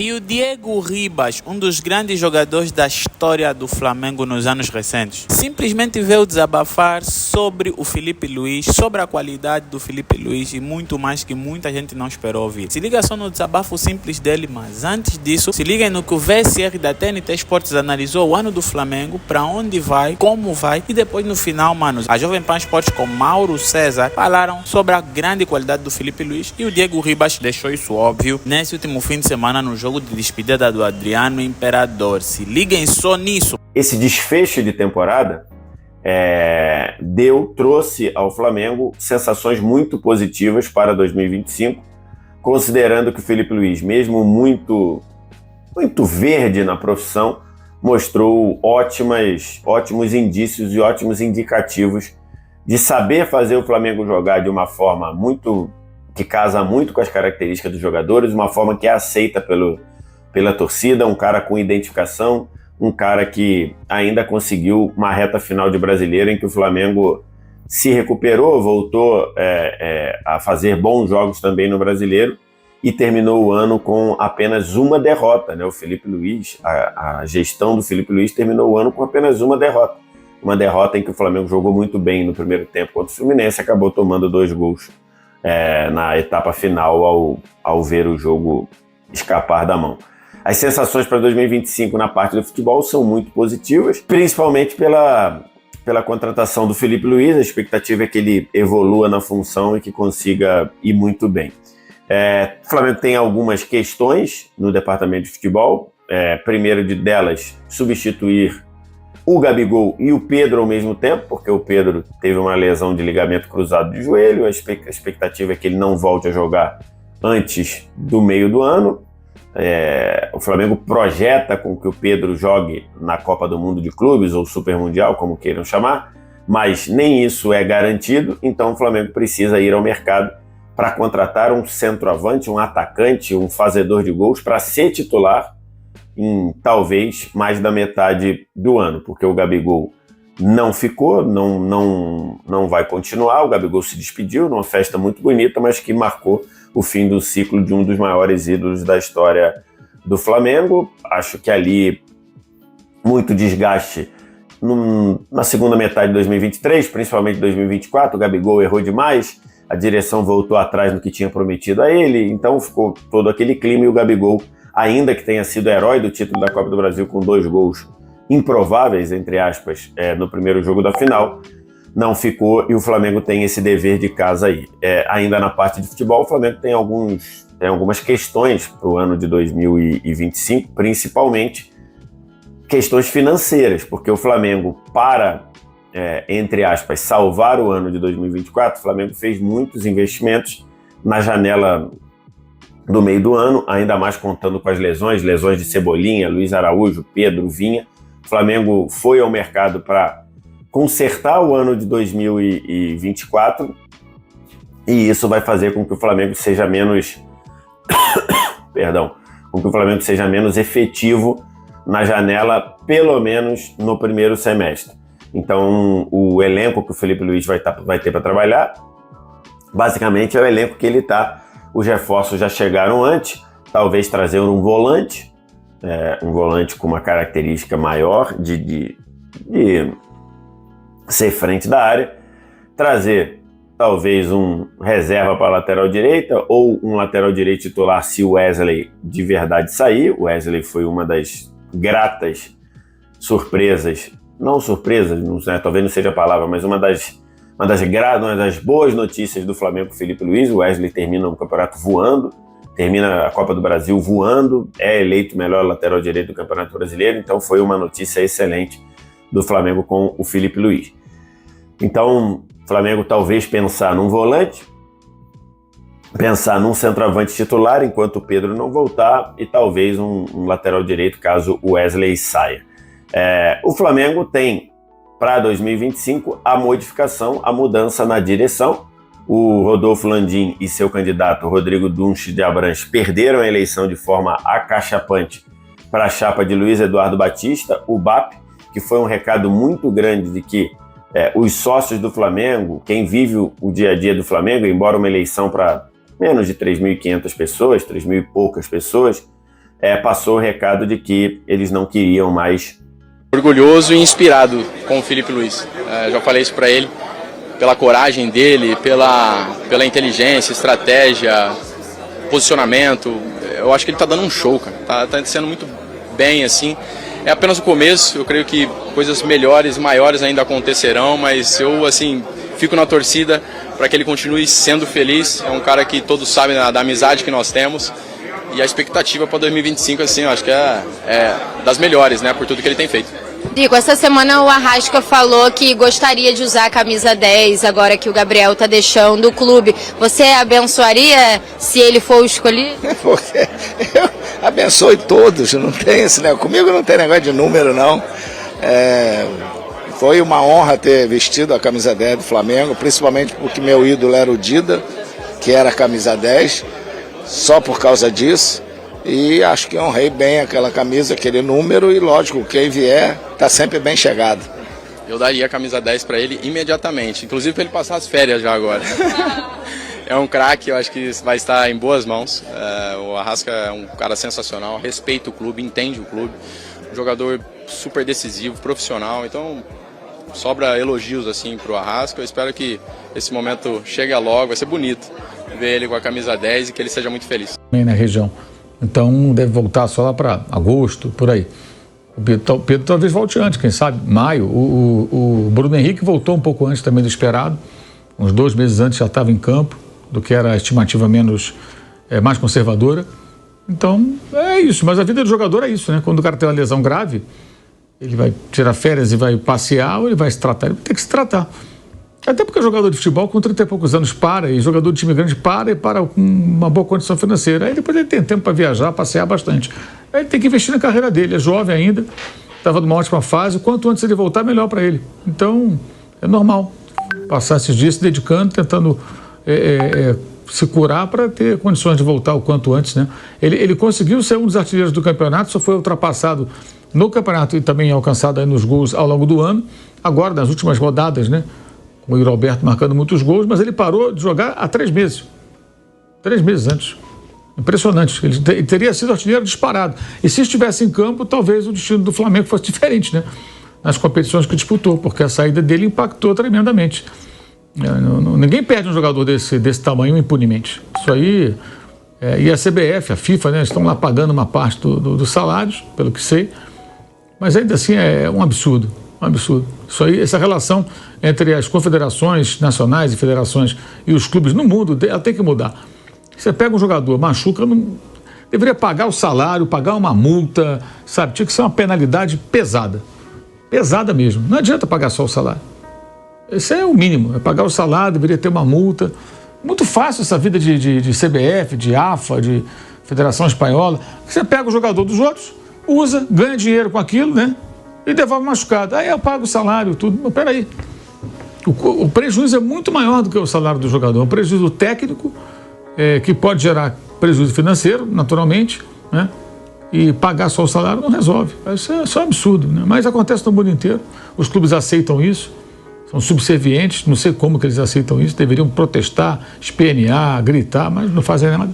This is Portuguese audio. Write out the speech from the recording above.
E o Diego Ribas, um dos grandes jogadores da história do Flamengo nos anos recentes, simplesmente veio desabafar sobre o Filipe Luís, sobre a qualidade do Filipe Luís e muito mais que muita gente não esperou ouvir. Se liga só no desabafo simples dele, mas antes disso, se liguem no que o VSR da TNT Esportes analisou o ano do Flamengo, para onde vai, como vai, e depois no final, mano, a Jovem Pan Esportes com Mauro César falaram sobre a grande qualidade do Filipe Luís e o Diego Ribas deixou isso óbvio nesse último fim de semana no jogo de despedida do Adriano Imperador. Se liguem só nisso. Esse desfecho de temporada trouxe ao Flamengo sensações muito positivas para 2025, considerando que o Filipe Luís, mesmo muito verde na profissão, mostrou ótimos indícios e ótimos indicativos de saber fazer o Flamengo jogar de uma forma que casa muito com as características dos jogadores, uma forma que é aceita pela torcida, um cara com identificação, um cara que ainda conseguiu uma reta final de Brasileiro em que o Flamengo se recuperou, voltou a fazer bons jogos também no Brasileiro e terminou o ano com apenas uma derrota, né? O Filipe Luís, a gestão do Filipe Luís terminou o ano com apenas uma derrota. Uma derrota em que o Flamengo jogou muito bem no primeiro tempo contra o Fluminense, acabou tomando 2 gols na etapa final ao ver o jogo escapar da mão. As sensações para 2025 na parte do futebol são muito positivas, principalmente pela contratação do Filipe Luís. A expectativa é que ele evolua na função e que consiga ir muito bem. O Flamengo tem algumas questões no departamento de futebol. Primeiro delas, substituir o Gabigol e o Pedro ao mesmo tempo, porque o Pedro teve uma lesão de ligamento cruzado de joelho. A expectativa é que ele não volte a jogar antes do meio do ano. O Flamengo projeta com que o Pedro jogue na Copa do Mundo de Clubes ou Super Mundial, como queiram chamar, mas nem isso é garantido, então o Flamengo precisa ir ao mercado para contratar um centroavante, um atacante, um fazedor de gols para ser titular em talvez mais da metade do ano, porque o Gabigol não ficou, não vai continuar. O Gabigol se despediu numa festa muito bonita, mas que marcou o fim do ciclo de um dos maiores ídolos da história do Flamengo. Acho que ali muito desgaste na segunda metade de 2023, principalmente 2024. O Gabigol errou demais, a direção voltou atrás no que tinha prometido a ele, então ficou todo aquele clima e o Gabigol, ainda que tenha sido herói do título da Copa do Brasil com 2 gols improváveis, entre aspas, no primeiro jogo da final, não ficou, e o Flamengo tem esse dever de casa aí. Ainda na parte de futebol, o Flamengo tem algumas questões para o ano de 2025, principalmente questões financeiras, porque o Flamengo, entre aspas, salvar o ano de 2024, o Flamengo fez muitos investimentos na janela do meio do ano, ainda mais contando com as lesões de Cebolinha, Luiz Araújo, Pedro, Vinha. O Flamengo foi ao mercado para consertar o ano de 2024 e isso vai fazer com que o Flamengo seja menos efetivo na janela, pelo menos no primeiro semestre. Então, o elenco que o Filipe Luís vai ter para trabalhar, basicamente é o elenco que ele está. Os reforços já chegaram antes, talvez trazer um volante com uma característica maior de ser frente da área, trazer talvez um reserva para a lateral direita ou um lateral direito titular se o Wesley de verdade sair. O Wesley foi uma das gratas surpresas, talvez não seja a palavra, mas uma das boas notícias do Flamengo com o Filipe Luís. O Wesley termina o campeonato voando, termina a Copa do Brasil voando, é eleito melhor lateral direito do Campeonato Brasileiro, então foi uma notícia excelente do Flamengo com o Filipe Luís. Então, o Flamengo talvez pensar num volante, pensar num centroavante titular enquanto o Pedro não voltar e talvez um lateral direito caso o Wesley saia. O Flamengo tem para 2025 a mudança na direção. O Rodolfo Landim e seu candidato Rodrigo Dunche de Abranches perderam a eleição de forma acachapante para a chapa de Luiz Eduardo Batista, o BAP, que foi um recado muito grande de que os sócios do Flamengo, quem vive o dia a dia do Flamengo, embora uma eleição para menos de 3.500 pessoas, 3.000 e poucas pessoas, passou o recado de que eles não queriam mais. Orgulhoso e inspirado com o Filipe Luís. Já falei isso para ele, pela coragem dele, pela inteligência, estratégia, posicionamento. Eu acho que ele está dando um show, cara. Tá sendo muito bem, assim. É apenas o começo, eu creio que coisas melhores, maiores ainda acontecerão, mas eu, assim, fico na torcida para que ele continue sendo feliz. É um cara que todos sabem da amizade que nós temos. E a expectativa para 2025, assim, eu acho que é das melhores, né, por tudo que ele tem feito. Diego, essa semana o Arrasca falou que gostaria de usar a camisa 10, agora que o Gabriel está deixando o clube. Você abençoaria se ele for o escolhido? Porque eu abençoe todos, não tem esse negócio. Comigo não tem negócio de número, não. Foi uma honra ter vestido a camisa 10 do Flamengo, principalmente porque meu ídolo era o Dida, que era a camisa 10. Só por causa disso, e acho que honrei bem aquela camisa, aquele número, e lógico, quem vier está sempre bem chegado. Eu daria a camisa 10 para ele imediatamente, inclusive para ele passar as férias já agora. É um craque, eu acho que vai estar em boas mãos. O Arrasca é um cara sensacional, respeita o clube, entende o clube, um jogador super decisivo, profissional, então sobra elogios assim para o Arrasca. Eu espero que esse momento chegue logo, vai ser bonito ver ele com a camisa 10 e que ele seja muito feliz. Na região. Então deve voltar só lá para agosto, por aí. O Pedro talvez volte antes, quem sabe, maio. O Bruno Henrique voltou um pouco antes também do esperado. Uns 2 meses antes já estava em campo, do que era a estimativa mais conservadora. Então é isso, mas a vida do jogador é isso, né? Quando o cara tem uma lesão grave, ele vai tirar férias e vai passear, ou ele vai se tratar, ele vai ter que se tratar. Até porque o jogador de futebol com 30 e poucos anos para, e jogador de time grande para com uma boa condição financeira. Aí depois ele tem tempo para viajar, passear bastante. Aí ele tem que investir na carreira dele, é jovem ainda, estava numa ótima fase, quanto antes ele voltar, melhor para ele. Então, é normal passar esses dias se dedicando, tentando se curar para ter condições de voltar o quanto antes, né? Ele conseguiu ser um dos artilheiros do campeonato, só foi ultrapassado no campeonato e também alcançado aí nos gols ao longo do ano, agora nas últimas rodadas, né? Com o Yuri Alberto marcando muitos gols, mas ele parou de jogar há 3 meses. 3 meses antes. Impressionante. Ele teria sido artilheiro disparado. E se estivesse em campo, talvez o destino do Flamengo fosse diferente, né? Nas competições que disputou, porque a saída dele impactou tremendamente. Ninguém perde um jogador desse tamanho impunemente. Isso aí... e a CBF, a FIFA, né? Estão lá pagando uma parte dos salários, pelo que sei. Mas ainda assim é um absurdo. Um absurdo. Isso aí, essa relação entre as confederações nacionais e federações e os clubes no mundo, ela tem que mudar. Você pega um jogador, machuca, deveria pagar o salário, pagar uma multa, sabe? Tinha que ser uma penalidade pesada. Pesada mesmo. Não adianta pagar só o salário. Esse é o mínimo, é pagar o salário, deveria ter uma multa. Muito fácil essa vida de CBF, de AFA, de Federação Espanhola. Você pega o jogador dos outros, usa, ganha dinheiro com aquilo, né? E devolve machucado. Aí eu pago o salário, tudo. Mas peraí. O prejuízo é muito maior do que o salário do jogador. O prejuízo técnico, que pode gerar prejuízo financeiro, naturalmente, né? E pagar só o salário não resolve. Isso é só um absurdo, né? Mas acontece no mundo inteiro. Os clubes aceitam isso, são subservientes, não sei como que eles aceitam isso. Deveriam protestar, espernear, gritar, mas não fazem nada.